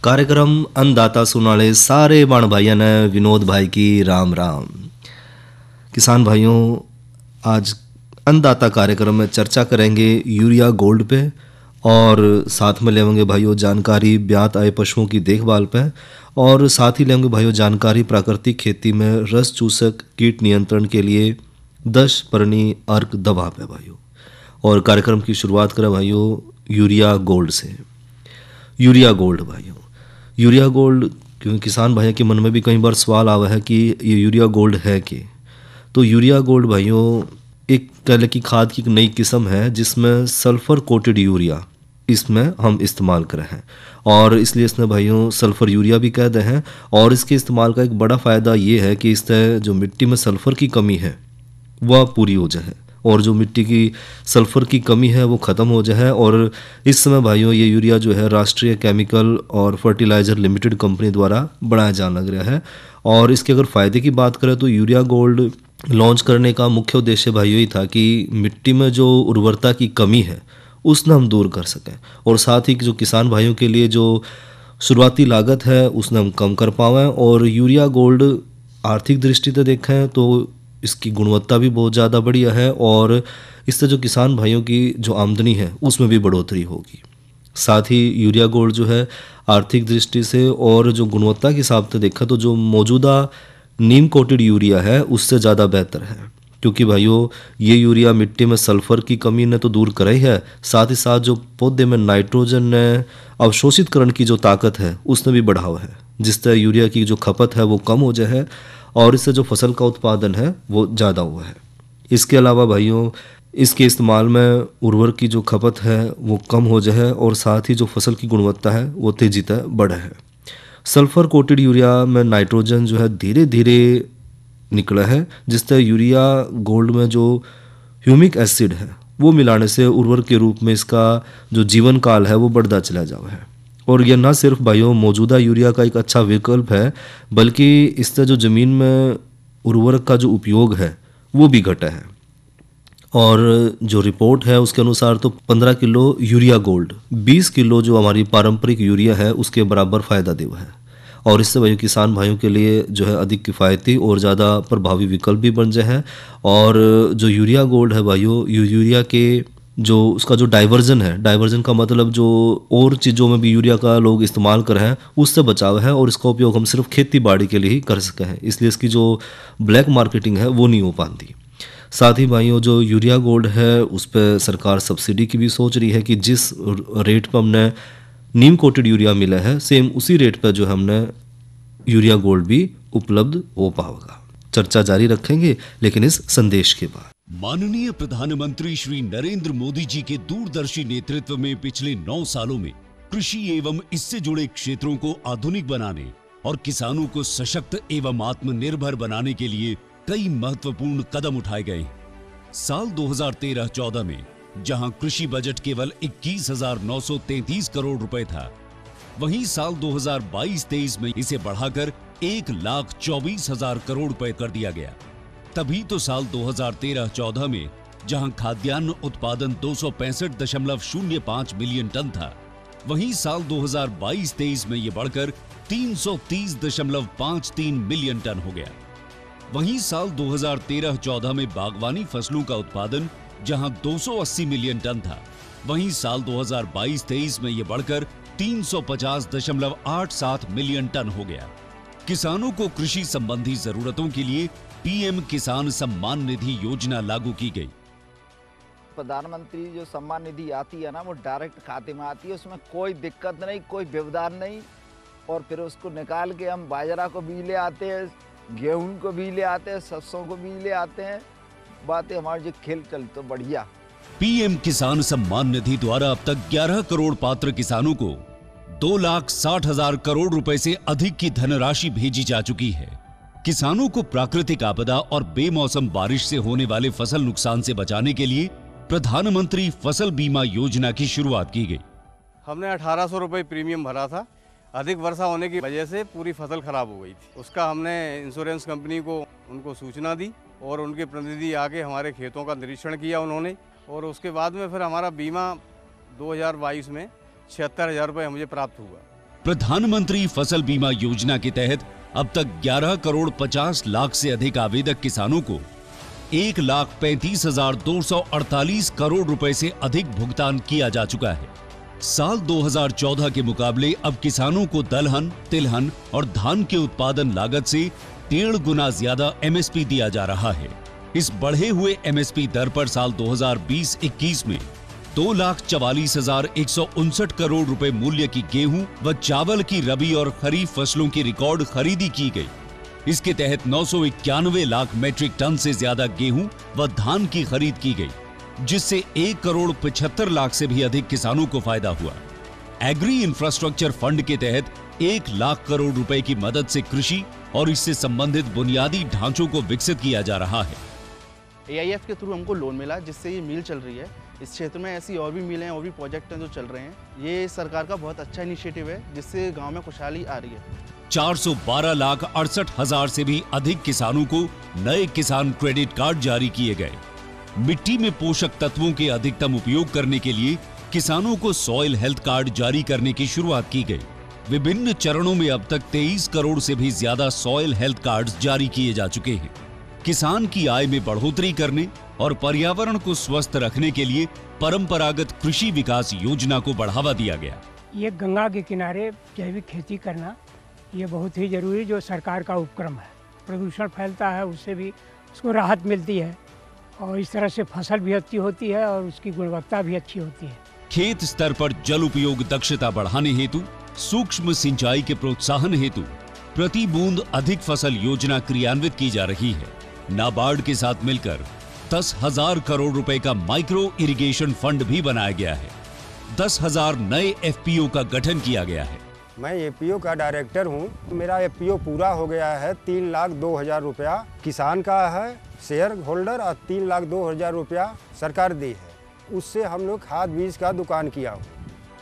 कार्यक्रम अन्नदाता सुनाले सारे बाण भाइयों ने विनोद भाई की राम राम। किसान भाइयों, आज अन्नदाता कार्यक्रम में चर्चा करेंगे यूरिया गोल्ड पे और साथ में लेंगे भाइयों जानकारी ब्यात आए पशुओं की देखभाल पे और साथ ही लेंगे भाइयों जानकारी प्राकृतिक खेती में रस चूसक कीट नियंत्रण के लिए 10 परनी अर्क दवा पे भाइयों। और कार्यक्रम की शुरुआत करें भाइयों यूरिया गोल्ड से। यूरिया गोल्ड भाइयों, यूरिया गोल्ड क्योंकि किसान भाइयों के मन में भी कई बार सवाल आवा है कि ये यूरिया गोल्ड है कि तो यूरिया गोल्ड भाइयों एक कह लें कि खाद की एक नई किस्म है जिसमें सल्फर कोटेड यूरिया इसमें हम इस्तेमाल कर रहे हैं और इसलिए इसमें भाइयों सल्फर यूरिया भी कहते हैं। और इसके इस्तेमाल का एक बड़ा फ़ायदा ये है कि इससे जो मिट्टी में सल्फर की कमी है वह पूरी हो जाए और जो मिट्टी की सल्फर की कमी है वो ख़त्म हो जाए। और इस समय भाइयों ये यूरिया जो है राष्ट्रीय केमिकल और फर्टिलाइज़र लिमिटेड कंपनी द्वारा बनाया जाने लग रहा है। और इसके अगर फ़ायदे की बात करें तो यूरिया गोल्ड लॉन्च करने का मुख्य उद्देश्य भाइयों ही था कि मिट्टी में जो उर्वरता की कमी है उसने हम दूर कर सकें और साथ ही जो किसान भाइयों के लिए जो शुरुआती लागत है उसने हम कम कर पाएँ। और यूरिया गोल्ड आर्थिक दृष्टि से देखें तो इसकी गुणवत्ता भी बहुत ज़्यादा बढ़िया है और इससे जो किसान भाइयों की जो आमदनी है उसमें भी बढ़ोतरी होगी। साथ ही यूरिया गोल्ड जो है आर्थिक दृष्टि से और जो गुणवत्ता के हिसाब से देखा तो जो मौजूदा नीम कोटेड यूरिया है उससे ज़्यादा बेहतर है क्योंकि भाइयों ये यूरिया मिट्टी में सल्फर की कमी ने तो दूर करा ही है, साथ ही साथ जो पौधे में नाइट्रोजन ने अवशोषित करने की जो ताकत है उसने भी बढ़ावा है जिससे यूरिया की जो खपत है वो कम हो जाए और इससे जो फसल का उत्पादन है वो ज़्यादा हुआ है। इसके अलावा भाइयों इसके इस्तेमाल में उर्वरक की जो खपत है वो कम हो जाए और साथ ही जो फसल की गुणवत्ता है वो तेजी से बढ़े है। सल्फर कोटेड यूरिया में नाइट्रोजन जो है धीरे धीरे निकला है जिससे यूरिया गोल्ड में जो ह्यूमिक एसिड है वो मिलाने से उर्वरक के रूप में इसका जो जीवन काल है वो बढ़ता चला जावा है। और यह न सिर्फ भाइयों मौजूदा यूरिया का एक अच्छा विकल्प है बल्कि इससे जो ज़मीन में उर्वरक का जो उपयोग है वो भी घटा है। और जो रिपोर्ट है उसके अनुसार तो 15 किलो यूरिया गोल्ड 20 किलो जो हमारी पारंपरिक यूरिया है उसके बराबर फ़ायदा देवा है। और इससे भाइयों किसान भाइयों के लिए जो है अधिक किफ़ायती और ज़्यादा प्रभावी विकल्प भी बन जाए है। और जो यूरिया गोल्ड है भाइयों यूरिया के जो उसका जो डाइवर्जन का मतलब जो और चीज़ों में भी यूरिया का लोग इस्तेमाल कर रहे हैं उससे बचाव है और इसका उपयोग हम सिर्फ खेती बाड़ी के लिए ही कर सके हैं, इसलिए इसकी जो ब्लैक मार्केटिंग है वो नहीं हो पाती। साथ ही भाइयों जो यूरिया गोल्ड है उस पर सरकार सब्सिडी की भी सोच रही है कि जिस रेट पर हमने नीम कोटेड यूरिया मिला है सेम उसी रेट पर जो हमने यूरिया गोल्ड भी उपलब्ध हो पाएगा। चर्चा जारी रखेंगे लेकिन इस संदेश के बाद। माननीय प्रधानमंत्री श्री नरेंद्र मोदी जी के दूरदर्शी नेतृत्व में पिछले 9 सालों में कृषि एवं इससे जुड़े क्षेत्रों को आधुनिक बनाने और किसानों को सशक्त एवं आत्मनिर्भर बनाने के लिए कई महत्वपूर्ण कदम उठाए गए हैं। साल 2013-14 में जहां कृषि बजट केवल 21,933 करोड़ रुपए था, वहीं साल 2022-23 में इसे बढ़ाकर 1,24,000 करोड़ रुपए कर दिया गया। तभी तो साल 2013-14 में जहां खाद्यान्न उत्पादन 265.05 मिलियन टन था, वहीं साल 2022-23 में यह बढ़कर 330.53 मिलियन टन हो गया। वहीं साल 2013-14 में बागवानी फसलों का उत्पादन जहां 280 मिलियन टन था, वहीं साल 2022-23 में यह बढ़कर 350.87 मिलियन टन हो गया। किसानों को कृषि संबंधी जरूरतों के लिए पीएम किसान सम्मान निधि योजना लागू की गई। प्रधानमंत्री जो सम्मान निधि आती है ना वो डायरेक्ट खाते में आती है, उसमें कोई दिक्कत नहीं, कोई व्यवधान नहीं। और फिर उसको निकाल के हम बाजरा को भी ले आते हैं, गेहूं को भी ले आते हैं, सरसों को भी ले आते हैं। बातें हमारी जो खेल चल तो बढ़िया। पीएम किसान सम्मान निधि द्वारा अब तक 11 करोड़ पात्र किसानों को 2,60,000 करोड़ रुपए से अधिक की धनराशि भेजी जा चुकी है। किसानों को प्राकृतिक आपदा और बेमौसम बारिश से होने वाले फसल नुकसान से बचाने के लिए प्रधानमंत्री फसल बीमा योजना की शुरुआत की गई। हमने 1,800 रुपये प्रीमियम भरा था। अधिक वर्षा होने की वजह से पूरी फसल खराब हो गई थी। उसका हमने इंश्योरेंस कंपनी को उनको सूचना दी और उनके प्रतिनिधि आके हमारे खेतों का निरीक्षण किया उन्होंने। और उसके बाद में फिर हमारा बीमा 2022 में 76,000 रुपये मुझे प्राप्त हुआ। प्रधानमंत्री फसल बीमा योजना के तहत अब तक 11 करोड़ 50 लाख से अधिक आवेदक किसानों को 1,35,248 करोड़ रुपए से अधिक भुगतान किया जा चुका है। साल 2014 के मुकाबले अब किसानों को दलहन, तिलहन और धान के उत्पादन लागत से 1.5 गुना ज्यादा एमएसपी दिया जा रहा है। इस बढ़े हुए एमएसपी दर पर साल 2020-21 में 2,44,159 करोड़ रुपए मूल्य की गेहूं व चावल की रबी और खरीफ फसलों की रिकॉर्ड खरीदी की गई। इसके तहत 991 लाख मैट्रिक टन से ज्यादा गेहूं व धान की खरीद की गई, जिससे 1 करोड़ 75 लाख से भी अधिक किसानों को फायदा हुआ। एग्री इंफ्रास्ट्रक्चर फंड के तहत 1 लाख करोड़ रुपए की मदद से कृषि और इससे संबंधित बुनियादी ढांचों को विकसित किया जा रहा है। AIF के थ्रू हमको लोन मिला, जिससे ये मिल चल रही है। इस क्षेत्र में ऐसी और भी मिलें हैं, और भी प्रोजेक्ट हैं जो चल रहे हैं। ये सरकार का बहुत अच्छा इनिशिएटिव है, जिससे गांव में खुशहाली आ रही है। 412,68,000 से भी अधिक किसानों को नए किसान क्रेडिट कार्ड जारी किए गए। मिट्टी में पोषक तत्वों के अधिकतम उपयोग करने के लिए किसानों को सॉइल हेल्थ कार्ड जारी करने की शुरुआत की गई। विभिन्न चरणों में अब तक 23 करोड़ से भी ज्यादा सॉइल हेल्थ कार्ड्स जारी किए जा चुके हैं। किसान की आय में बढ़ोतरी करने और पर्यावरण को स्वस्थ रखने के लिए परंपरागत कृषि विकास योजना को बढ़ावा दिया गया। ये गंगा के किनारे जैविक खेती करना ये बहुत ही जरूरी जो सरकार का उपक्रम है। प्रदूषण फैलता है, उससे भी उसको राहत मिलती है और इस तरह से फसल भी अच्छी होती है और उसकी गुणवत्ता भी अच्छी होती है। खेत स्तर पर जल उपयोग दक्षता बढ़ाने हेतु सूक्ष्म सिंचाई के प्रोत्साहन हेतु प्रति बूंद अधिक फसल योजना क्रियान्वित की जा रही है। नाबार्ड के साथ मिलकर 10,000 करोड़ रुपए का माइक्रो इरिगेशन फंड भी बनाया गया है। 10,000 नए FPO का गठन किया गया है। मैं APO का डायरेक्टर हूं। मेरा FPO पूरा हो गया है। 3,02,000 रुपया किसान का है शेयर होल्डर और 3,02,000 रुपया सरकार दी है। उससे हम लोग खाद बीज का दुकान किया हूँ।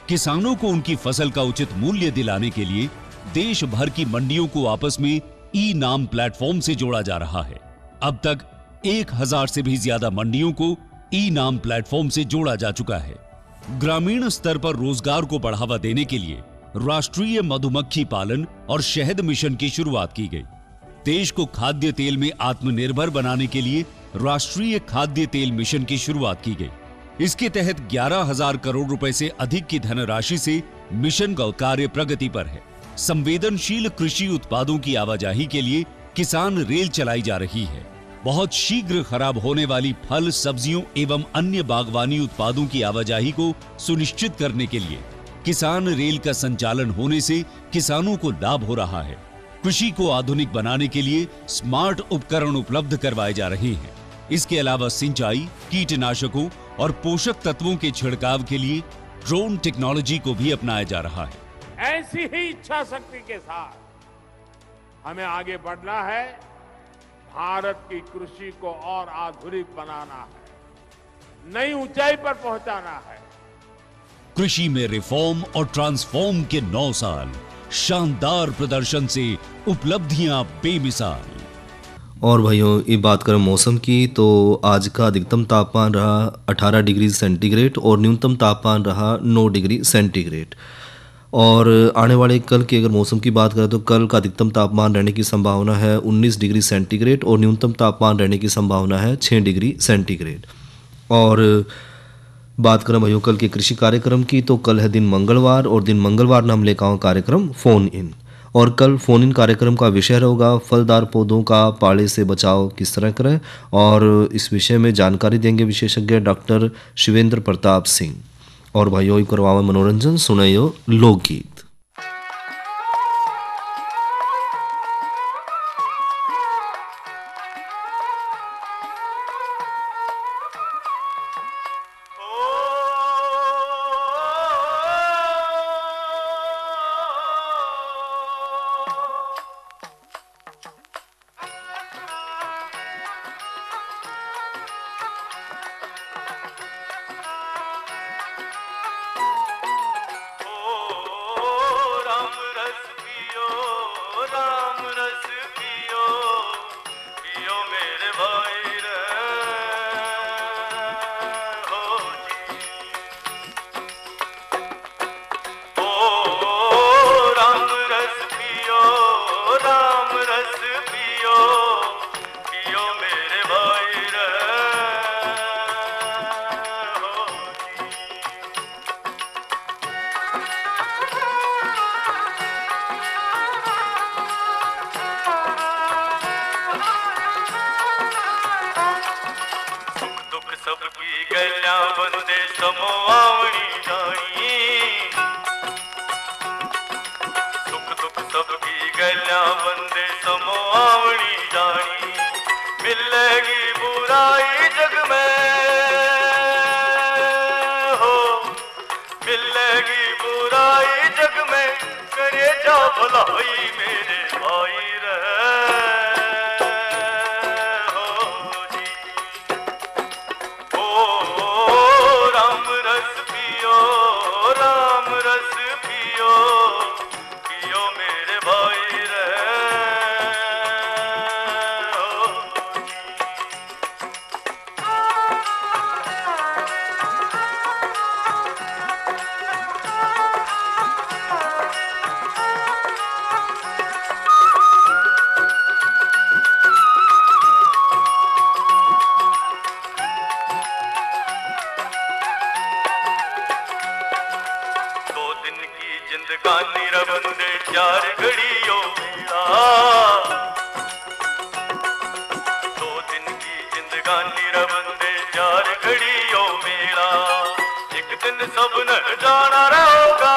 किसानों को उनकी फसल का उचित मूल्य दिलाने के लिए देश भर की मंडियों को आपस में ई-नाम प्लेटफॉर्म से जोड़ा जा रहा है। अब तक 1,000 से भी ज्यादा मंडियों को ई-नाम प्लेटफॉर्म से जोड़ा जा चुका है। ग्रामीण स्तर पर रोजगार को बढ़ावा देने के लिए राष्ट्रीय मधुमक्खी पालन और शहद मिशन की शुरुआत की गई। देश को खाद्य तेल में आत्मनिर्भर बनाने के लिए राष्ट्रीय खाद्य तेल मिशन की शुरुआत की गई। इसके तहत 11,000 करोड़ रुपए से अधिक की धनराशि से मिशन का कार्य प्रगति पर है। संवेदनशील कृषि उत्पादों की आवाजाही के लिए किसान रेल चलाई जा रही है। बहुत शीघ्र खराब होने वाली फल, सब्जियों एवं अन्य बागवानी उत्पादों की आवाजाही को सुनिश्चित करने के लिए किसान रेल का संचालन होने से किसानों को लाभ हो रहा है। कृषि को आधुनिक बनाने के लिए स्मार्ट उपकरण उपलब्ध करवाए जा रहे हैं। इसके अलावा सिंचाई, कीटनाशकों और पोषक तत्वों के छिड़काव के लिए ड्रोन टेक्नोलॉजी को भी अपनाया जा रहा है। ऐसी ही इच्छा शक्ति के साथ हमें आगे बढ़ना है। भारत की कृषि को और आधुनिक बनाना है, नई ऊंचाई पर पहुंचाना है। कृषि में रिफॉर्म और ट्रांसफॉर्म के 9 साल, शानदार प्रदर्शन से उपलब्धियां बेमिसाल। और भाइयों, ये बात करें मौसम की तो आज का अधिकतम तापमान रहा 18 डिग्री सेंटीग्रेड और न्यूनतम तापमान रहा 9 डिग्री सेंटीग्रेड। और आने वाले कल की अगर मौसम की बात करें तो कल का अधिकतम तापमान रहने की संभावना है 19 डिग्री सेंटीग्रेड और न्यूनतम तापमान रहने की संभावना है 6 डिग्री सेंटीग्रेड। और बात करें भाइयों कल के कृषि कार्यक्रम की तो कल है दिन मंगलवार और दिन मंगलवार नाम लेकर आओ कार्यक्रम फोन इन। और कल फोन इन कार्यक्रम का विषय होगा फलदार पौधों का पाले से बचाव किस तरह करें, और इस विषय में जानकारी देंगे विशेषज्ञ डॉक्टर शिवेंद्र प्रताप सिंह। और भाइयों करवावा मनोरंजन, सुनाइयो लोकगीत। गल्या बंदे समो आवणी जानी सुख दुख सबकी गल्या बंदे समो आवणी जानी मिलेगी बुराई जग में हो मिलेगी बुराई जग में करे जा भलाई मेरे भाई जिंदगानी रबंदे चार घड़ियों मेरा 2 दिन की जिंदगानी रबंदे चार घड़ियों मेरा एक दिन सब न जाना रहोगा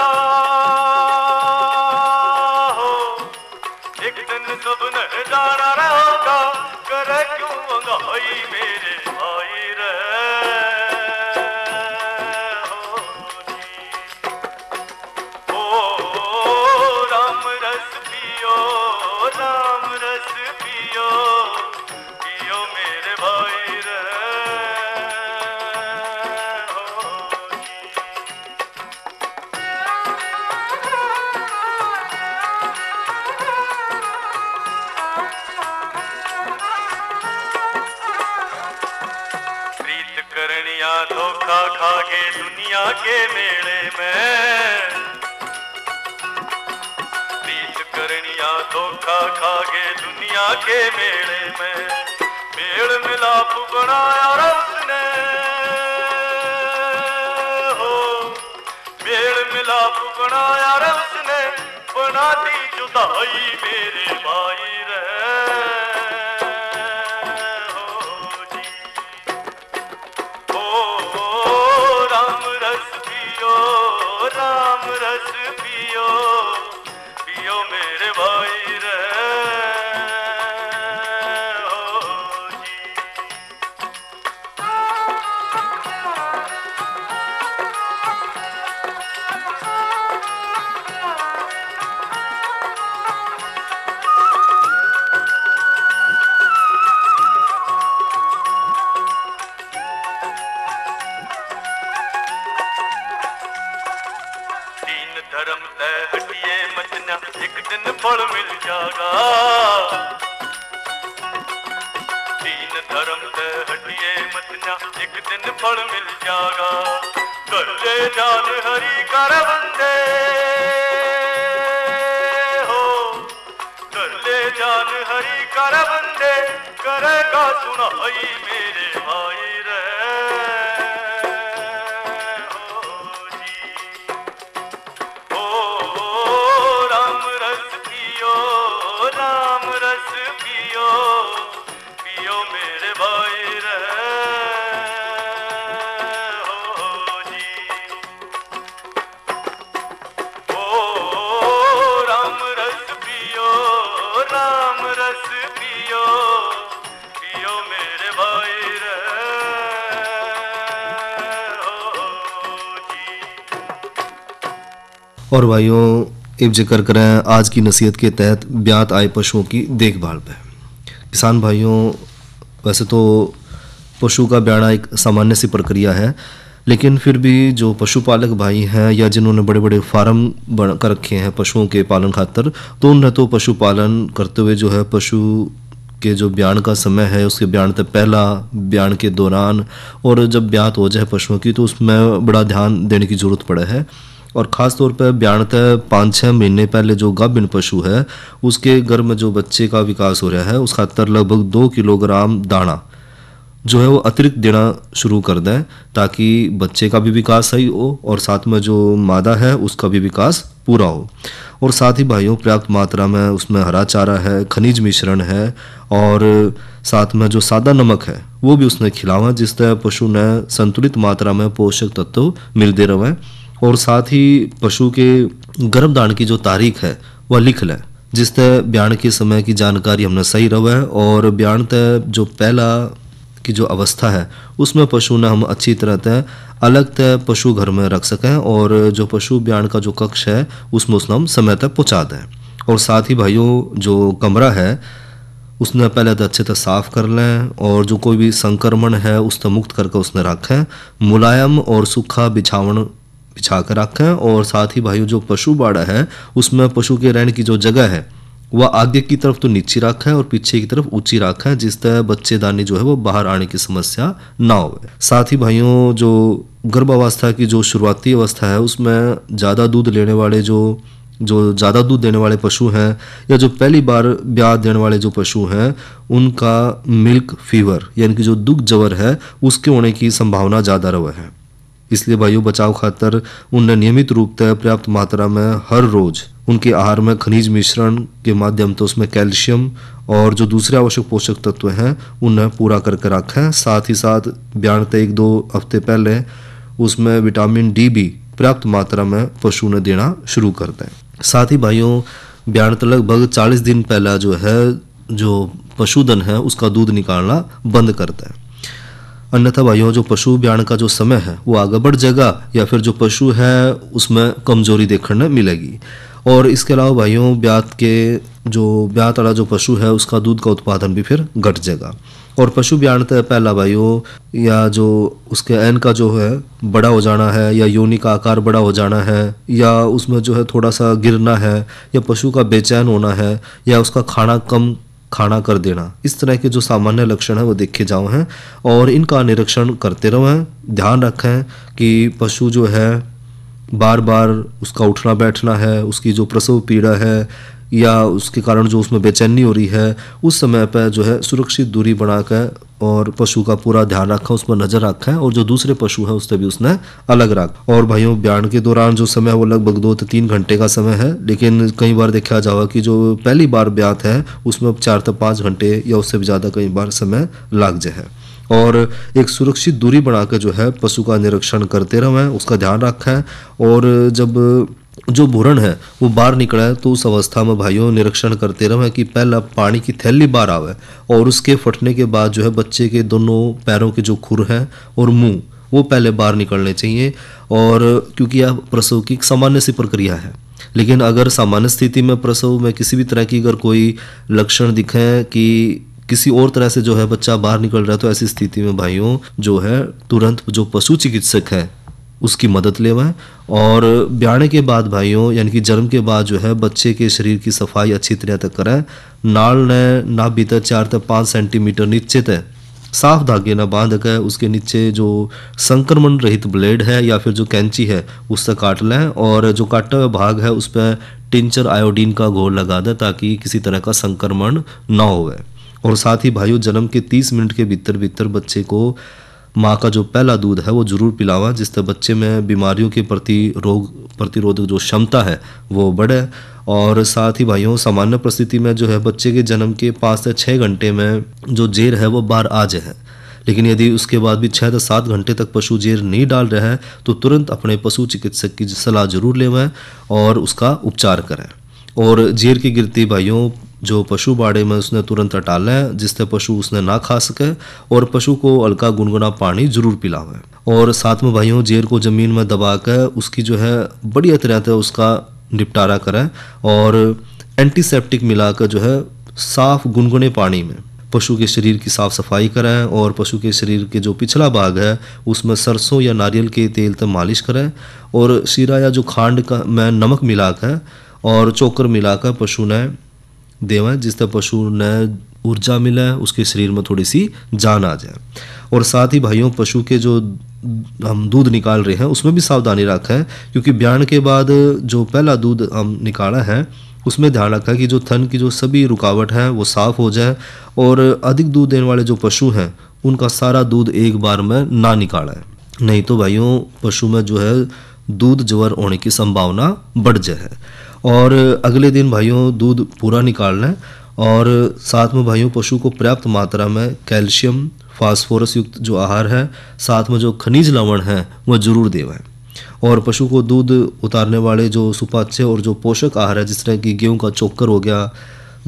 हो एक दिन सब न जाना रहोगा करे क्यों मंगाई मेरे भाई रे धोखा खागे दुनिया के मेले में प्रीत करनिया धोखा खागे दुनिया के मेले में मेल मिलाप बनाया उसने हो मेल मिलाप बनाया उसने बना दी जुदाई मेरे भाई रे राम रस पियो पियो मेरे भाई रे धर्म तय हटिए मचना एक दिन फल मिल जाएगा तीन धर्म तय हटिए मचना एक दिन फल मिल जाएगा कर ले जान हरि कर बंदे हो कर ले जान हरि कर बंदे करेगा सुनाई मेरे भाई रे और भाइयों अब जिक्र करें आज की नसीहत के तहत ब्यात आए पशुओं की देखभाल पे। किसान भाइयों, वैसे तो पशु का ब्याना एक सामान्य सी प्रक्रिया है, लेकिन फिर भी जो पशुपालक भाई हैं या जिन्होंने बड़े बड़े फार्म बना कर रखे हैं पशुओं के पालन खातर, तो उन्हें तो पशुपालन करते हुए जो है पशु के जो ब्यान का समय है उसके ब्यान से पहला, ब्यान के दौरान और जब ब्यात हो जाए पशुओं की तो उसमें बड़ा ध्यान देने की ज़रूरत पड़े है। और ख़ास तौर पर ब्यान से 5-6 महीने पहले जो गाभिन पशु है उसके गर्भ में जो बच्चे का विकास हो रहा है उस खातर लगभग 2 किलोग्राम दाना जो है वो अतिरिक्त देना शुरू कर दें, ताकि बच्चे का भी विकास सही हो और साथ में जो मादा है उसका भी विकास पूरा हो। और साथ ही भाइयों पर्याप्त मात्रा में उसमें हरा चारा है, खनिज मिश्रण है और साथ में जो सादा नमक है वो भी उसने खिलावा, जिससे पशु ने संतुलित मात्रा में पोषक तत्व मिलते रहे। और साथ ही पशु के गर्भधारण की जो तारीख है वह लिख लें, जिससे ब्याण के समय की जानकारी हमने सही रहे और ब्याण तय जो पहला की जो अवस्था है उसमें पशु ने हम अच्छी तरह तय अलग तय पशु घर में रख सकें और जो पशु ब्याण का जो कक्ष है उसमें उसने हम समय तक पहुँचा दें। और साथ ही भाइयों जो कमरा है उसने पहले तो अच्छे से साफ कर लें और जो कोई भी संक्रमण है उससे मुक्त करके उसने रखें, मुलायम और सूखा बिछावन बिछा कर रखें। और साथ ही भाइयों जो पशु बाड़ा है उसमें पशु के रहने की जो जगह है वह आगे की तरफ तो नीची रखें और पीछे की तरफ ऊंची रखें, जिससे बच्चेदानी जो है वो बाहर आने की समस्या ना हो। साथ ही भाइयों जो गर्भावस्था की जो शुरुआती अवस्था है उसमें ज़्यादा दूध लेने वाले जो ज़्यादा दूध देने वाले पशु हैं या जो पहली बार ब्याह देने वाले जो पशु हैं उनका मिल्क फीवर यानी कि जो दुग्ध जवर है उसके होने की संभावना ज़्यादा रहा है। इसलिए भाइयों बचाव खातर उन्हें नियमित रूप से पर्याप्त मात्रा में हर रोज उनके आहार में खनिज मिश्रण के माध्यम से उसमें कैल्शियम और जो दूसरे आवश्यक पोषक तत्व हैं उन्हें पूरा करके रखें। साथ ही साथ ब्याण से 1-2 हफ्ते पहले उसमें विटामिन डी भी पर्याप्त मात्रा में पशु ने देना शुरू कर दें। साथ ही भाइयों ब्याण से लगभग 40 दिन पहला जो है जो पशुधन है उसका दूध निकालना बंद करता है, अन्यथा भाइयों जो पशु ब्याण का जो समय है वो आगे बढ़ जाएगा या फिर जो पशु है उसमें कमजोरी देखने मिलेगी। और इसके अलावा भाइयों ब्यात वाला जो पशु है उसका दूध का उत्पादन भी फिर घट जाएगा। और पशु ब्याण से पहला भाइयों या जो उसके ऐन का जो है बड़ा हो जाना है या योनि का आकार बड़ा हो जाना है या उसमें जो है थोड़ा सा गिरना है या पशु का बेचैन होना है या उसका खाना कर देना, इस तरह के जो सामान्य लक्षण है वो देखे जाओ हैं और इनका निरीक्षण करते रहें। ध्यान रखें कि पशु जो है बार बार उसका उठना बैठना है, उसकी जो प्रसव पीड़ा है या उसके कारण जो उसमें बेचैनी हो रही है उस समय पर जो है सुरक्षित दूरी बनाकर और पशु का पूरा ध्यान रखें, उस पर नज़र रखें और जो दूसरे पशु है उससे भी उसने अलग रखा। और भाइयों ब्याण के दौरान जो समय है वो लगभग 2 से 3 घंटे का समय है, लेकिन कई बार देखा जाएगा कि जो पहली बार ब्यात है उसमें 4 से 5 घंटे या उससे भी ज़्यादा कई बार समय लग जाए। और एक सुरक्षित दूरी बनाकर जो है पशु का निरीक्षण करते रहें, उसका ध्यान रखें। और जब जो भूरण है वो बाहर निकला तो उस अवस्था में भाइयों निरीक्षण करते रहें कि पहला पानी की थैली बाहर आवे और उसके फटने के बाद जो है बच्चे के दोनों पैरों के जो खुर हैं और मुंह वो पहले बाहर निकलने चाहिए। और क्योंकि यह प्रसव की एक सामान्य सी प्रक्रिया है, लेकिन अगर सामान्य स्थिति में प्रसव में किसी भी तरह की अगर कोई लक्षण दिखे कि किसी और तरह से जो है बच्चा बाहर निकल रहा है तो ऐसी स्थिति में भाइयों जो है तुरंत जो पशु चिकित्सक है उसकी मदद लेवाएं। और ब्याने के बाद भाइयों यानी कि जन्म के बाद जो है बच्चे के शरीर की सफाई अच्छी तरह तक करें। नाल ने ना भीतर 4 से 5 सेंटीमीटर नीचे तक साफ धागे न बांध कर उसके नीचे जो संक्रमण रहित ब्लेड है या फिर जो कैंची है उससे काट लें और जो काटा हुआ भाग है उस पर टिंचर आयोडीन का घोल लगा दें ताकि किसी तरह का संक्रमण ना होवे। और साथ ही भाइयों जन्म के 30 मिनट के भीतर बच्चे को माँ का जो पहला दूध है वो जरूर पिलावा, जिससे बच्चे में बीमारियों के प्रति रोग प्रतिरोधक जो क्षमता है वो बढ़े। और साथ ही भाइयों सामान्य परिस्थिति में जो है बच्चे के जन्म के 5 से 6 घंटे में जो जेर है वो बाहर आ जाए, लेकिन यदि उसके बाद भी 6 से 7 घंटे तक पशु जेर नहीं डाल रहा है तो तुरंत अपने पशु चिकित्सक की सलाह जरूर लेवें और उसका उपचार करें। और जेर की गिरती भाइयों जो पशु बाड़े में उसने तुरंत हटा लें जिससे पशु उसने ना खा सके और पशु को हल्का गुनगुना पानी जरूर पिलावें। और साथ में भाइयों जेर को ज़मीन में दबा कर उसकी जो है बढ़िया तरह से उसका निपटारा करें और एंटीसेप्टिक मिलाकर जो है साफ गुनगुने पानी में पशु के शरीर की साफ सफाई करें और पशु के शरीर के जो पिछला भाग है उसमें सरसों या नारियल के तेल से मालिश करें और शीरा या जो खांड का में नमक मिलाकर और चोकर मिलाकर पशु ने देवें, जिससे पशु ने ऊर्जा मिले, उसके शरीर में थोड़ी सी जान आ जाए। और साथ ही भाइयों पशु के जो हम दूध निकाल रहे हैं उसमें भी सावधानी रखें, क्योंकि ब्यान के बाद जो पहला दूध हम निकाला है उसमें ध्यान रखा कि जो थन की जो सभी रुकावट है वो साफ़ हो जाए और अधिक दूध देने वाले जो पशु हैं उनका सारा दूध एक बार में ना निकालें, नहीं तो भाइयों पशु में जो है दूध जवर होने की संभावना बढ़ जाए। और अगले दिन भाइयों दूध पूरा निकाल लें और साथ में भाइयों पशु को पर्याप्त मात्रा में कैल्शियम फास्फोरस युक्त जो आहार है, साथ में जो खनिज लवण है वह जरूर देवें। और पशु को दूध उतारने वाले जो सुपाच्य और जो पोषक आहार है, जिस तरह की गेहूं का चोकर हो गया,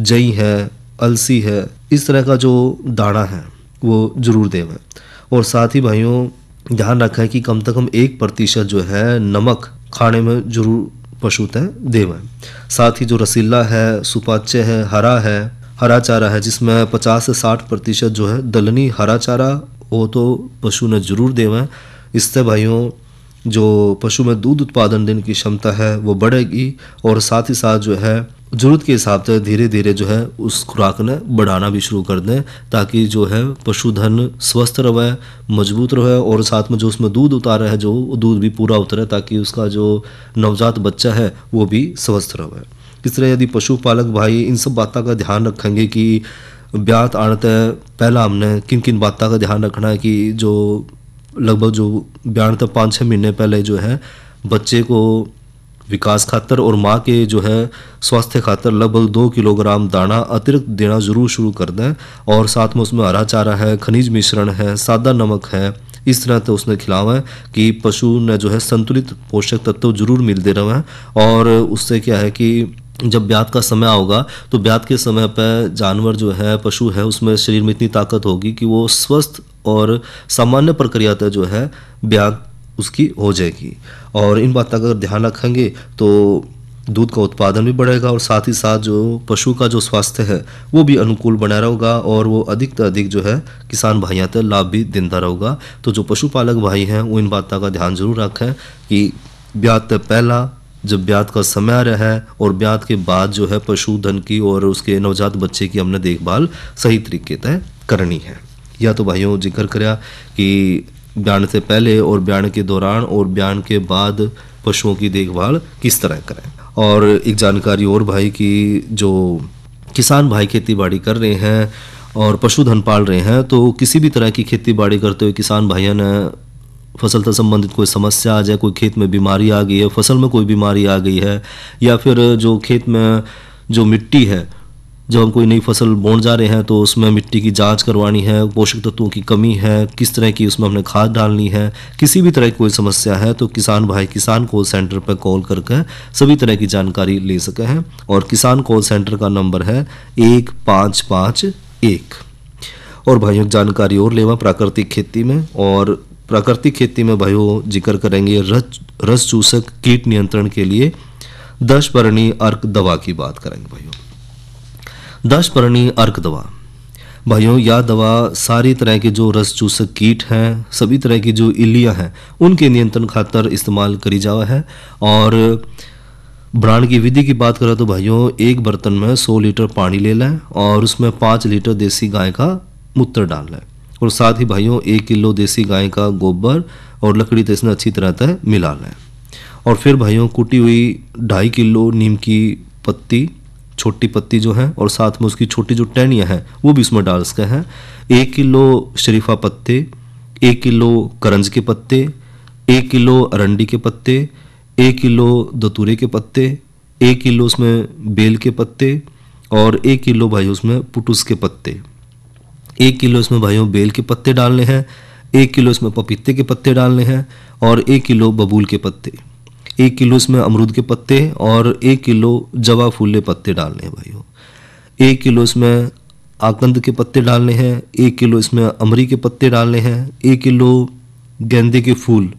जई है, अलसी है, इस तरह का जो दाना है वो जरूर देवें। और साथ ही भाइयों ध्यान रखें कि कम से कम 1% जो है नमक खाने में जरूर पशु तय देवें। साथ ही जो रसीला है, सुपाच्य है, हरा चारा है, जिसमें 50 से 60% जो है दलनी हरा चारा हो तो पशु ने जरूर देवें। इससे भाइयों जो पशु में दूध उत्पादन देने की क्षमता है वो बढ़ेगी और साथ ही साथ जो है ज़रूरत के हिसाब से धीरे धीरे जो है उस खुराक ने बढ़ाना भी शुरू कर दें, ताकि जो है पशुधन स्वस्थ रहे, मजबूत रहे और साथ में जो उसमें दूध उतारा है जो दूध भी पूरा उतरे, ताकि उसका जो नवजात बच्चा है वो भी स्वस्थ रहे। इस तरह यदि पशुपालक भाई इन सब बातों का ध्यान रखेंगे कि ब्यात आने पहला हमने किन किन बातों का ध्यान रखना है कि जो लगभग जो ब्याण तक 5-6 महीने पहले जो है बच्चे को विकास खातर और माँ के जो है स्वास्थ्य खातर लगभग 2 किलोग्राम दाना अतिरिक्त देना जरूर शुरू कर दें। और साथ में उसमें हरा चारा है, खनिज मिश्रण है, सादा नमक है, इस तरह से उसने खिलावें कि पशु ने जो है संतुलित पोषक तत्व जरूर मिलते रहें। और उससे क्या है कि जब ब्यात का समय होगा तो ब्यात के समय पर जानवर जो है पशु है उसमें शरीर में इतनी ताकत होगी कि वो स्वस्थ और सामान्य प्रक्रिया तक जो है ब्यात उसकी हो जाएगी। और इन बातों का अगर ध्यान रखेंगे तो दूध का उत्पादन भी बढ़ेगा और साथ ही साथ जो पशु का जो स्वास्थ्य है वो भी अनुकूल बना रहेगा और वो अधिक से अधिक जो है किसान भाइयों तक लाभ भी देता रहेगा। तो जो पशुपालक भाई हैं वो इन बातों का ध्यान जरूर रखें कि ब्यात से पहला जब ब्यात का समय आ रहा है और ब्यात के बाद जो है पशुधन की और उसके नवजात बच्चे की हमने देखभाल सही तरीके से करनी है। या तो भाइयों जिक्र करा कि ब्याण से पहले और ब्याण के दौरान और ब्याण के बाद पशुओं की देखभाल किस तरह करें। और एक जानकारी और भाई कि जो किसान भाई खेती बाड़ी कर रहे हैं और पशुधन पाल रहे हैं, तो किसी भी तरह की खेती बाड़ी करते हुए किसान भाइयों ने फसल से संबंधित कोई समस्या आ जाए, कोई खेत में बीमारी आ गई है, फसल में कोई बीमारी आ गई है, या फिर जो खेत में जो मिट्टी है, जब हम कोई नई फसल बोने जा रहे हैं तो उसमें मिट्टी की जांच करवानी है, पोषक तत्वों की कमी है, किस तरह की उसमें हमने खाद डालनी है, किसी भी तरह की कोई समस्या है तो किसान भाई किसान कॉल सेंटर पर कॉल करके सभी तरह की जानकारी ले सके हैं। और किसान कॉल सेंटर का नंबर है 1551। और भाइयों जानकारी और लेवा प्राकृतिक खेती में, और प्राकृतिक खेती में भाइयों जिक्र करेंगे रस चूसक कीट नियंत्रण के लिए 10 परनी अर्क दवा की बात करेंगे। भाइयों 10 परनी अर्क दवा, भाइयों यह दवा सारी तरह के जो रस चूसक कीट हैं, सभी तरह की जो इल्लियाँ हैं उनके नियंत्रण खातर इस्तेमाल करी जावा है। और बनाने की विधि की बात करें तो भाइयों एक बर्तन में 100 लीटर पानी ले लें और उसमें 5 लीटर देसी गाय का मूत्र डाल लें और साथ ही भाइयों 1 किलो देसी गाय का गोबर और लकड़ी तो इसमें अच्छी तरह से मिला लें। और फिर भाइयों कुटी हुई 2.5 किलो नीम की पत्ती, छोटी पत्ती जो है, और साथ में उसकी छोटी जो टहनियाँ हैं वो भी इसमें डाल सकते हैं। 1 किलो शरीफा पत्ते, 1 किलो करंज के पत्ते, 1 किलो अरंडी के पत्ते, 1 किलो दतूरे के पत्ते, 1 किलो उसमें बेल के पत्ते और 1 किलो भाई उसमें पुटुस के पत्ते। 1 किलो इसमें भाइयों बेल के पत्ते डालने हैं, 1 किलो इसमें पपीते के पत्ते डालने हैं और 1 किलो बबूल के पत्ते, 1 किलो इसमें अमरूद के पत्ते और 1 किलो जवा फूले पत्ते डालने हैं भाइयों। 1 किलो इसमें आकंद के पत्ते डालने हैं, 1 किलो इसमें अमरी के पत्ते डालने हैं, 1 किलो गेंदे के फूल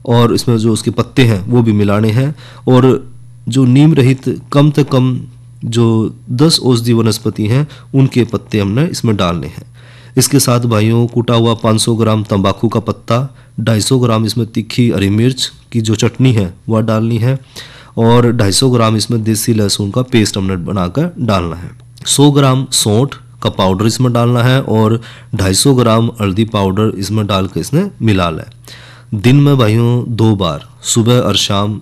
और इसमें जो उसके पत्ते हैं वो भी मिलाने हैं। और जो नीम रहित कम से कम जो 10 औषधि वनस्पति हैं उनके पत्ते हमने इसमें डालने हैं। इसके साथ भाइयों कूटा हुआ 500 ग्राम तंबाकू का पत्ता, 250 ग्राम इसमें तीखी हरी मिर्च की जो चटनी है वह डालनी है और 250 ग्राम इसमें देसी लहसुन का पेस्ट हमने बनाकर डालना है। 100 ग्राम सौंठ का पाउडर इसमें डालना है और 250 ग्राम हल्दी पाउडर इसमें डालकर इसने मिला लें। दिन में भाइयों 2 बार सुबह और शाम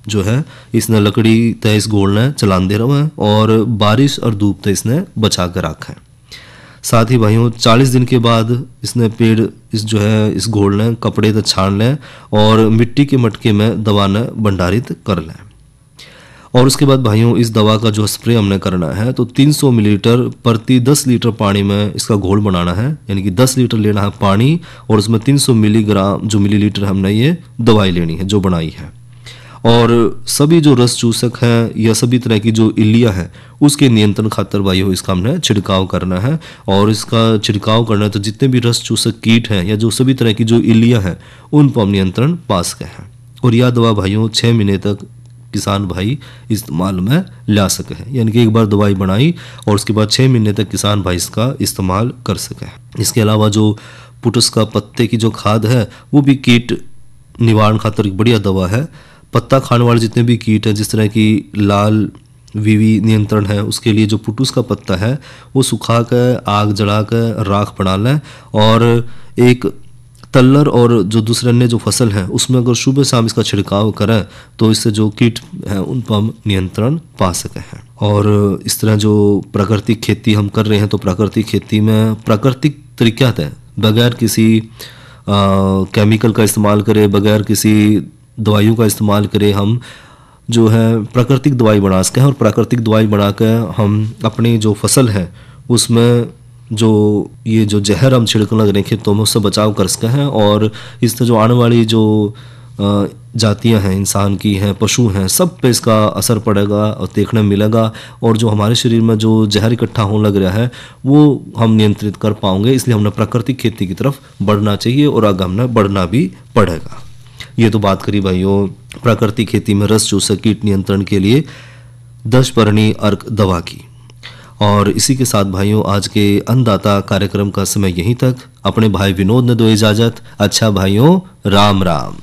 जो है इसने लकड़ी तेज घोलना चलाते रहें और बारिश और धूप तो इसने बचा कर रखा है। साथ ही भाइयों 40 दिन के बाद इसने पेड़ इस घोल ने कपड़े से छान लें और मिट्टी के मटके में दवा ने भंडारित कर लें। और उसके बाद भाइयों इस दवा का जो स्प्रे हमने करना है तो 300 मिलीलीटर प्रति 10 लीटर पानी में इसका घोल बनाना है, यानी कि 10 लीटर लेना है पानी और उसमें 300 मिलीग्राम जो मिलीलीटर हमने ये दवाई लेनी है जो बनाई है। और सभी जो रस चूसक हैं या सभी तरह की जो इल्लियाँ हैं उसके नियंत्रण खातर भाइयों इसका हमने छिड़काव करना है। और इसका छिड़काव करना है तो जितने भी रस चूसक कीट हैं या जो सभी तरह की जो इल्लियाँ हैं उन पर हम नियंत्रण पा सके हैं। और यह दवा भाइयों 6 महीने तक किसान भाई इस्तेमाल में ला सके हैं, यानी कि एक बार दवाई बनाई और उसके बाद 6 महीने तक किसान भाई इसका इस्तेमाल कर सके हैं। इसके अलावा जो पुटुस का पत्ते की जो खाद है वो भी कीट निवारण खातर एक बढ़िया दवा है। पत्ता खाने वाले जितने भी कीट हैं, जिस तरह की लाल वीवी नियंत्रण है, उसके लिए जो पुटुस का पत्ता है वो सुखा कर आग जला कर राख बना लें और एक तल्लर और जो दूसरे अन्य जो फसल है उसमें अगर सुबह शाम इसका छिड़काव करें तो इससे जो कीट हैं उन पर हम नियंत्रण पा सके हैं। और इस तरह जो प्राकृतिक खेती हम कर रहे हैं तो प्राकृतिक खेती में प्राकृतिक तरीका है, बगैर किसी केमिकल का इस्तेमाल करे, बगैर किसी दवाइयों का इस्तेमाल करे हम जो है प्राकृतिक दवाई बना सकें। और प्राकृतिक दवाई बना कर हम अपनी जो फसल है उसमें जो ये जो जहर हम छिड़कने लग रहे हैं खेतों में उससे बचाव कर सके हैं। और इस तरह जो आने वाली जो जातियां हैं, इंसान की हैं, पशु हैं, सब पे इसका असर पड़ेगा और देखने मिलेगा। और जो हमारे शरीर में जो जहर इकट्ठा होने लग रहा है वो हम नियंत्रित कर पाएंगे। इसलिए हमने प्राकृतिक खेती की तरफ बढ़ना चाहिए और आगे हमने बढ़ना भी पड़ेगा। ये तो बात करी भाइयों प्राकृतिक खेती में रस चूसक कीट नियंत्रण के लिए दशपर्णी अर्क दवा की। और इसी के साथ भाइयों आज के अन्नदाता कार्यक्रम का समय यहीं तक। अपने भाई विनोद ने दो इजाजत। अच्छा भाइयों, राम राम।